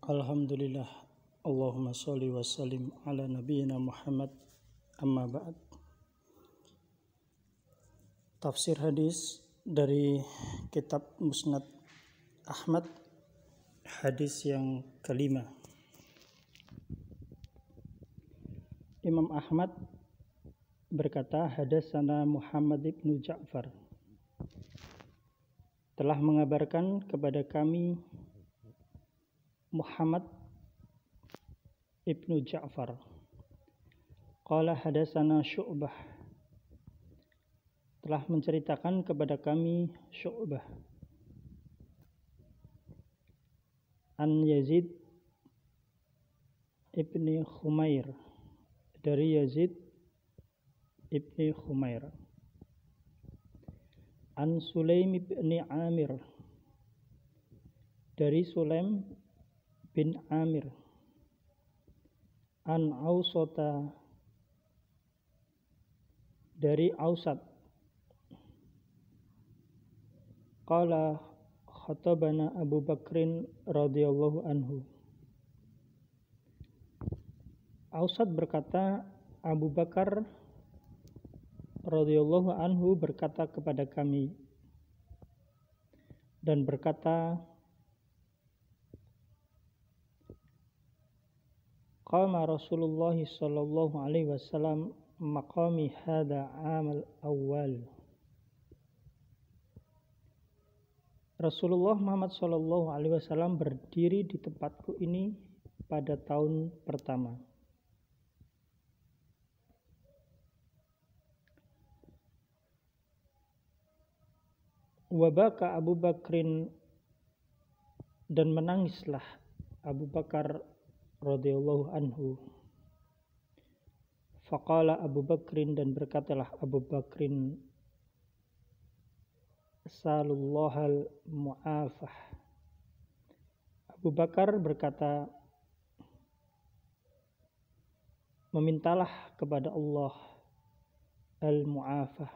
Alhamdulillah, Allahumma sholli wa sallim ala nabiyyina Muhammad, amma ba'd. Tafsir hadis dari kitab Musnad Ahmad, hadis yang kelima. Imam Ahmad berkata, hadatsana Muhammad ibnu Ja'far, telah mengabarkan kepada kami Muhammad ibnu Ja'far. Qala hadatsana Syu'bah, telah menceritakan kepada kami Syu'bah an Yazid ibni Khumair, dari Yazid ibni Khumair, an Sulaim ibni Amir, dari Sulaim bin Amir, an Ausata, dari Ausat, qala khatabana Abu Bakrin radhiyallahu anhu. Ausat berkata, Abu Bakar radhiyallahu anhu berkata kepada kami, dan berkata, qama Rasulullah sallallahu alaihi wasallam maqami hadha amal awal. Rasulullah Muhammad sallallahu alaihi wasallam berdiri di tempatku ini pada tahun pertama. Wabaka Abu Bakrin, dan menangislah Abu Bakar radhiyallahu anhu. Faqala Abu Bakrin, dan berkatalah Abu Bakrin, salullahal mu'afah. Abu Bakar berkata, memintalah kepada Allah al-mu'afah,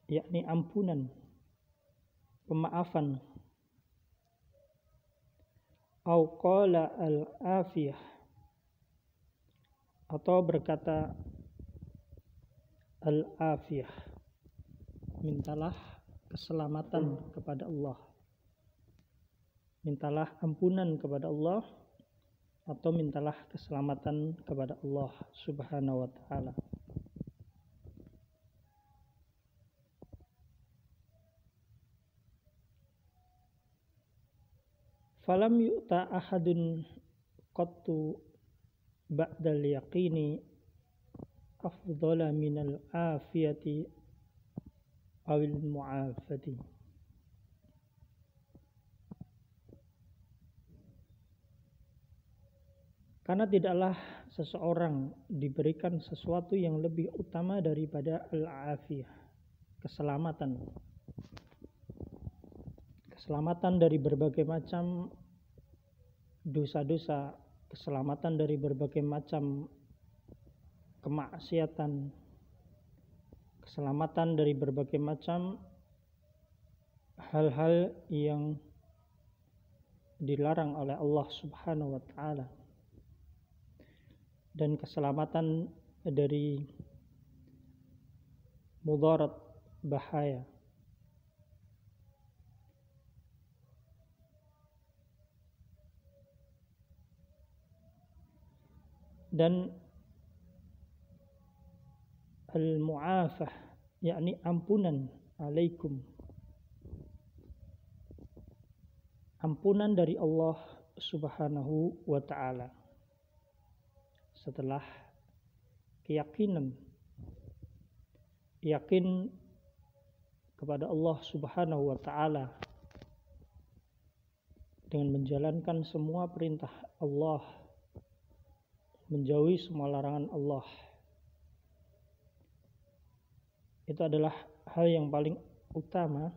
yakni ampunan, pemaafan. Au qala al-afiyah, atau berkata al-afiyah, mintalah keselamatan kepada Allah, mintalah ampunan kepada Allah, atau mintalah keselamatan kepada Allah subhanahu wa ta'ala. Falam yu'ta ahadun qattu ba'dal yaqini afdhala minal afiyati awil mu'afati. Karena tidaklah seseorang diberikan sesuatu yang lebih utama daripada al-afiyah, keselamatan. Keselamatan dari berbagai macam dosa-dosa, keselamatan dari berbagai macam kemaksiatan, keselamatan dari berbagai macam hal-hal yang dilarang oleh Allah subhanahu wa ta'ala, dan keselamatan dari mudarat, bahaya. Dan al-mu'afah, yakni ampunan, alaikum, ampunan dari Allah subhanahu wa ta'ala, setelah keyakinan, yakin kepada Allah subhanahu wa ta'ala dengan menjalankan semua perintah Allah, menjauhi semua larangan Allah. Itu adalah hal yang paling utama.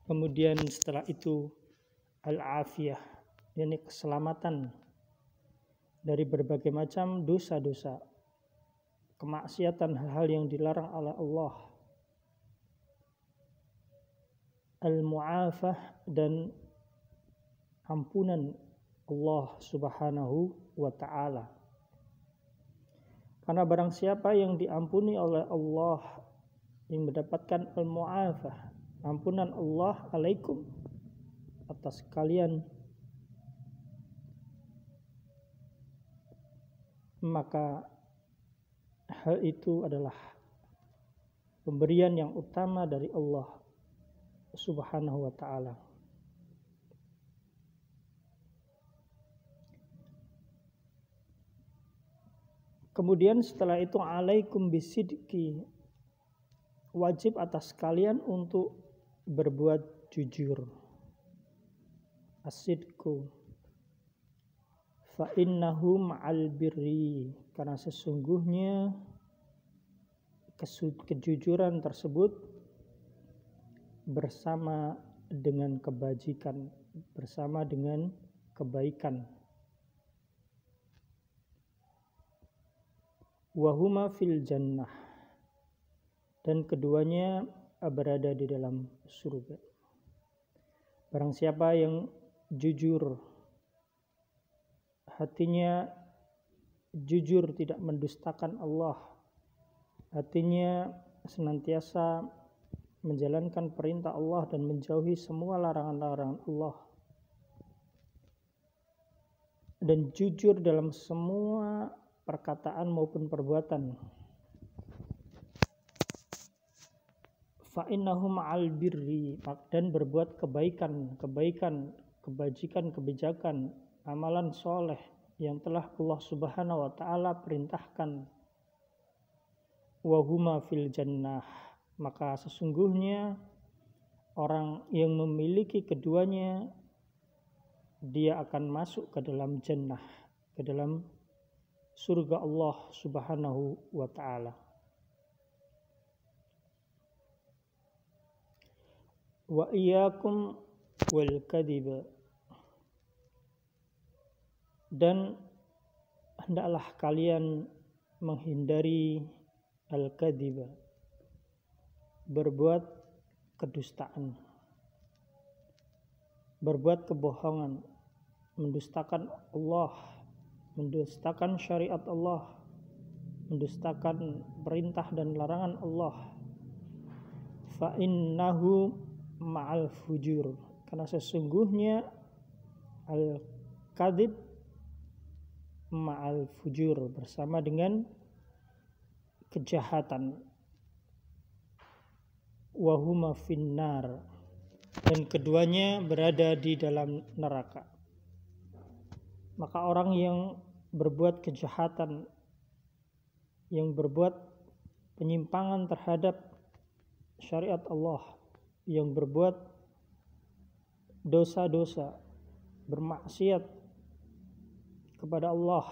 Kemudian setelah itu al-afiyah, yakni keselamatan dari berbagai macam dosa-dosa, kemaksiatan, hal-hal yang dilarang oleh Allah. Al-mu'afah, dan ampunan Allah Subhanahu wa ta'ala. Karena barang siapa yang diampuni oleh Allah, yang mendapatkan al-mu'afah, ampunan Allah alaikum, atas kalian, maka hal itu adalah pemberian yang utama dari Allah Subhanahu wa ta'ala. Kemudian setelah itu alaikum bisidqi, wajib atas kalian untuk berbuat jujur. Asidku fa innahu ma'al birri, karena sesungguhnya kejujuran tersebut bersama dengan kebajikan, bersama dengan kebaikan. Wahuma fil jannah, dan keduanya berada di dalam surga. Barang siapa yang jujur, hatinya jujur, tidak mendustakan Allah, hatinya senantiasa menjalankan perintah Allah dan menjauhi semua larangan-larangan Allah, dan jujur dalam semua perkataan maupun perbuatan, fa innahu ma'al birri, dan berbuat kebaikan, kebajikan, kebijakan, amalan soleh yang telah Allah Subhanahu wa ta'ala perintahkan. Wahuma fil jannah, maka sesungguhnya orang yang memiliki keduanya, dia akan masuk ke dalam jannah, ke dalam surga Allah Subhanahu wa ta'ala. Wa iyyakum wal kadhib, dan hendaklah kalian menghindari al-kadhib, berbuat kedustaan, berbuat kebohongan, mendustakan Allah, mendustakan syariat Allah, mendustakan perintah dan larangan Allah. Fa innahu ma'al fujur, karena sesungguhnya al-kadhib ma'al fujur, bersama dengan kejahatan. Wahuma finnar, dan keduanya berada di dalam neraka. Maka orang yang berbuat kejahatan, yang berbuat penyimpangan terhadap syariat Allah, yang berbuat dosa-dosa, bermaksiat kepada Allah,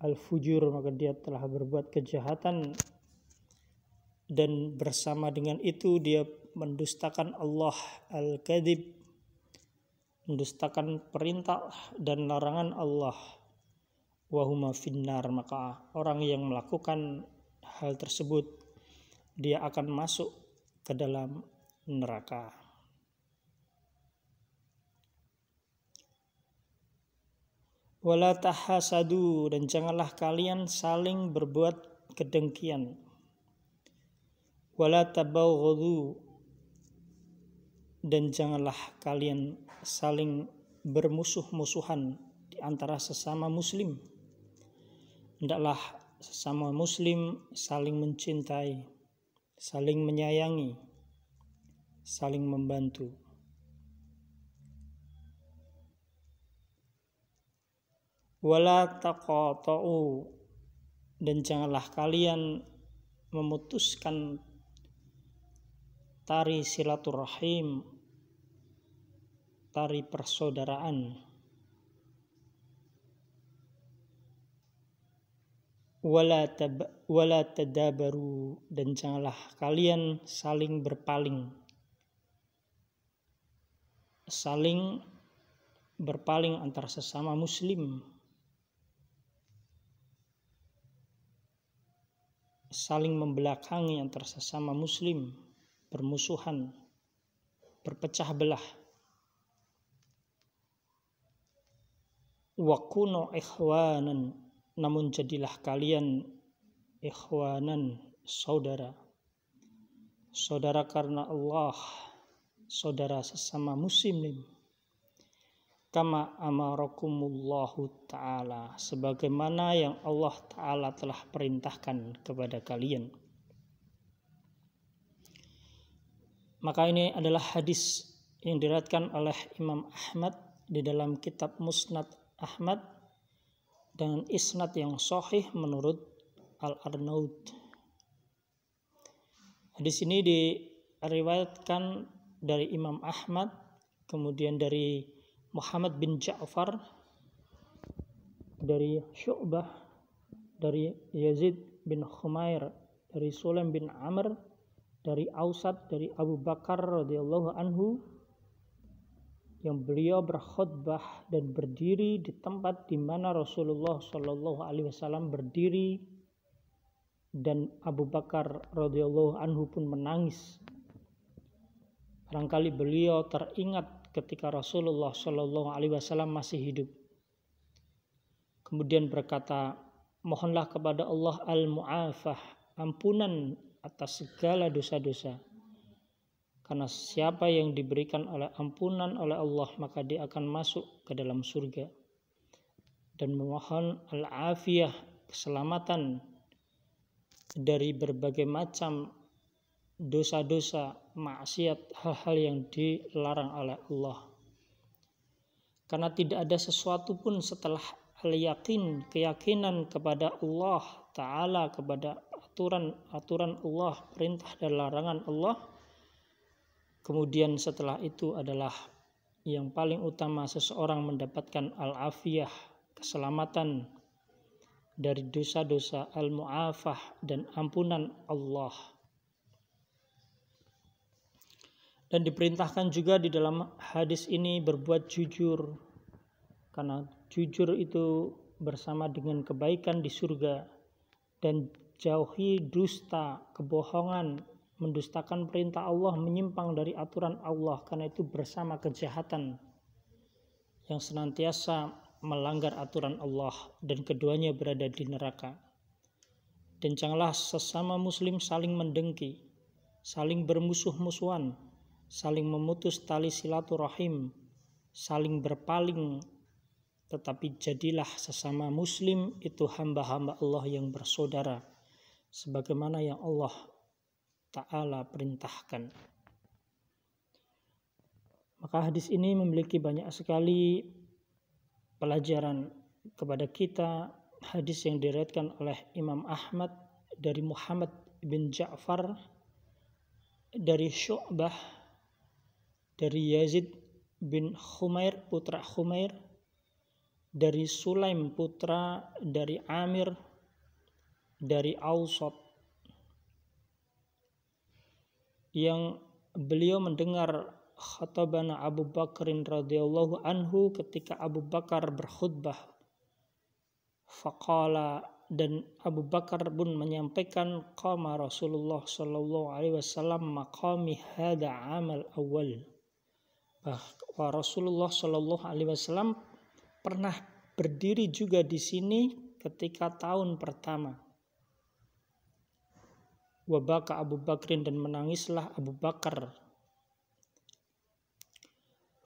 al-fujur, maka dia telah berbuat kejahatan, dan bersama dengan itu dia mendustakan Allah, al-kadhib, mendustakan perintah dan larangan Allah. Wahuma finnar, maka orang yang melakukan hal tersebut, dia akan masuk ke dalam neraka. Wala tahasadu, dan janganlah kalian saling berbuat kedengkian. Wala tabaghadu, dan janganlah kalian saling bermusuh-musuhan di antara sesama muslim. Hendaklah sesama muslim saling mencintai, saling menyayangi, saling membantu. Wala taqata'u, dan janganlah kalian memutuskan tari silaturahim, tari persaudaraan. Wala tadabaru, dan janganlah kalian saling berpaling, saling berpaling antar sesama muslim, saling membelakangi antar sesama muslim, bermusuhan, berpecah belah. wa kunu ikhwanan, namun jadilah kalian ikhwanan, saudara karena Allah, saudara sesama muslim, kama amarakumullahu ta'ala, sebagaimana yang Allah ta'ala telah perintahkan kepada kalian. Maka ini adalah hadis yang diriwayatkan oleh Imam Ahmad di dalam kitab Musnad Ahmad dengan isnad yang sahih menurut Al-Arnaud. Hadis ini diriwayatkan dari Imam Ahmad, kemudian dari Muhammad bin Ja'far, dari Syu'bah, dari Yazid bin Khumair, dari Sulaim bin Amr, dari Ausad, dari Abu Bakar radhiyallahu anhu, yang beliau berkhutbah dan berdiri di tempat di mana Rasulullah Shallallahu Alaihi Wasallam berdiri, dan Abu Bakar radhiyallahu anhu pun menangis. Barangkali beliau teringat ketika Rasulullah Shallallahu Alaihi Wasallam masih hidup. Kemudian berkata, mohonlah kepada Allah al-mu'afah, ampunan atas segala dosa-dosa. Karena siapa yang diberikan oleh ampunan oleh Allah, maka dia akan masuk ke dalam surga. Dan memohon al-afiyah, keselamatan dari berbagai macam dosa-dosa, maksiat, hal-hal yang dilarang oleh Allah. Karena tidak ada sesuatu pun setelah al-yakin, keyakinan kepada Allah Ta'ala, kepada aturan Allah, perintah dan larangan Allah. Kemudian setelah itu adalah yang paling utama seseorang mendapatkan al-afiyah, keselamatan dari dosa-dosa, al-mu'afah, dan ampunan Allah. Dan diperintahkan juga di dalam hadis ini berbuat jujur, karena jujur itu bersama dengan kebaikan di surga. Dan jauhi dusta, kebohongan, mendustakan perintah Allah, menyimpang dari aturan Allah, karena itu bersama kejahatan yang senantiasa melanggar aturan Allah, dan keduanya berada di neraka. Dan janganlah sesama muslim saling mendengki, saling bermusuh-musuhan, saling memutus tali silaturahim, saling berpaling, tetapi jadilah sesama muslim itu hamba-hamba Allah yang bersaudara, sebagaimana yang Allah Ta'ala perintahkan. Maka hadis ini memiliki banyak sekali pelajaran kepada kita. Hadis yang diriwayatkan oleh Imam Ahmad dari Muhammad bin Ja'far, dari Syu'bah, dari Yazid bin Khumair, putra Khumair, dari Sulaim, putra dari Amir, dari Ausad, yang beliau mendengar khatabana Abu Bakrin radhiyallahu anhu ketika Abu Bakar berkhutbah. Faqala, dan Abu Bakar pun menyampaikan, qama Rasulullah sallallahu alaihi wasallam maqami hada amal awal, bahwa Rasulullah sallallahu alaihi wasallam pernah berdiri juga di sini ketika tahun pertama. Wabaka Abu Bakrin, dan menangislah Abu Bakar.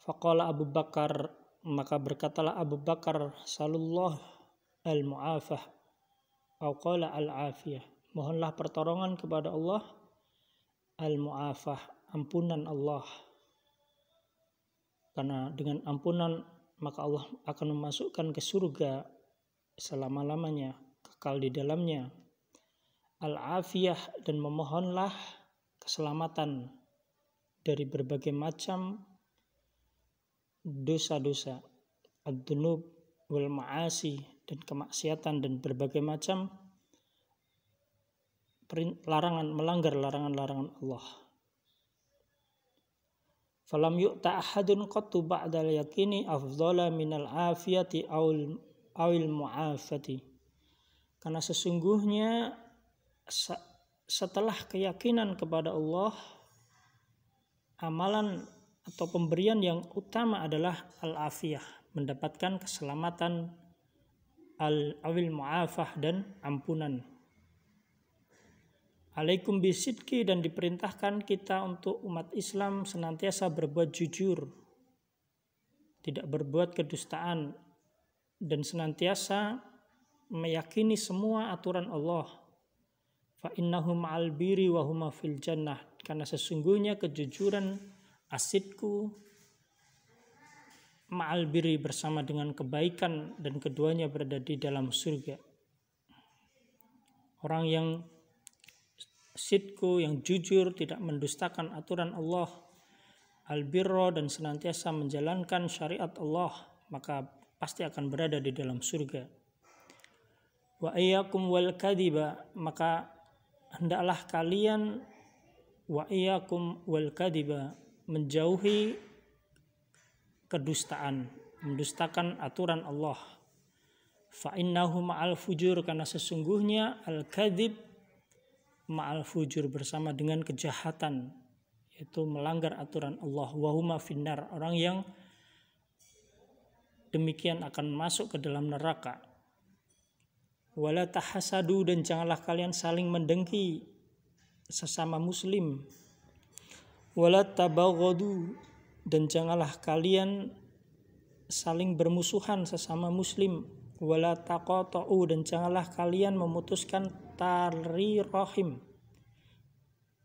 Faqala Abu Bakar, maka berkatalah Abu Bakar, salullah al-mu'afah, atau qala al-afiyah, mohonlah pertolongan kepada Allah, al-mu'afah, ampunan Allah. Karena dengan ampunan maka Allah akan memasukkan ke surga selama-lamanya, kekal di dalamnya. Al-afiyah, dan memohonlah keselamatan dari berbagai macam dosa-dosa, ad-dunub wal ma'asi, dan kemaksiatan dan berbagai macam larangan, melanggar larangan-larangan Allah. Falam yu'ta ahadun qattu ba'dal yakini afdhala minal afiyati awil mu'afati. Karena sesungguhnya setelah keyakinan kepada Allah, amalan atau pemberian yang utama adalah al-afiyah, mendapatkan keselamatan al-awil mu'afah dan ampunan. Alaikum bisidqi, dan diperintahkan kita untuk umat Islam senantiasa berbuat jujur, tidak berbuat kedustaan, dan senantiasa meyakini semua aturan Allah. Fa innahum ma'al birri wa huma fil jannah, karena sesungguhnya kejujuran, asidku, ma'al birri bersama dengan kebaikan, dan keduanya berada di dalam surga. Orang yang sidku, yang jujur, tidak mendustakan aturan Allah, al-birro, dan senantiasa menjalankan syariat Allah, maka pasti akan berada di dalam surga. Wa iyyakum wal kadhiba, maka hendaklah kalian wa iyyakum wal kadhiba, menjauhi kedustaan, mendustakan aturan Allah. Fa innahu ma'al fujur, karena sesungguhnya al-kadhib ma'al fujur, bersama dengan kejahatan, yaitu melanggar aturan Allah. Wahuma finnar, orang yang demikian akan masuk ke dalam neraka. Wala tahasadu, dan janganlah kalian saling mendengki sesama muslim. Wala tabaghadu, dan janganlah kalian saling bermusuhan sesama muslim. Wala taqata'u, dan janganlah kalian memutuskan tali rahim,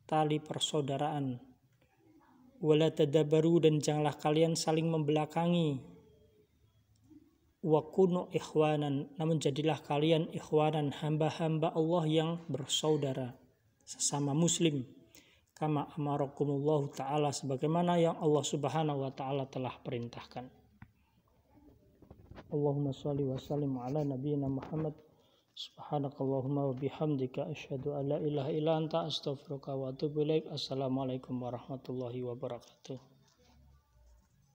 tali persaudaraan. Wala tadabaru, dan janganlah kalian saling membelakangi. Wa kunu ikhwanan, namun jadilah kalian ikhwanan, hamba-hamba Allah yang bersaudara sesama muslim. Kama amarakumullahu ta'ala, sebagaimana yang Allah subhanahu wa ta'ala telah perintahkan. Allahumma shalli wa sallim ala nabiyyina Muhammad. Subhanakallahumma wa bihamdika asyhadu an la ilaha illa anta astaghfiruka wa atubu ilaik. Assalamualaikum warahmatullahi wabarakatuh.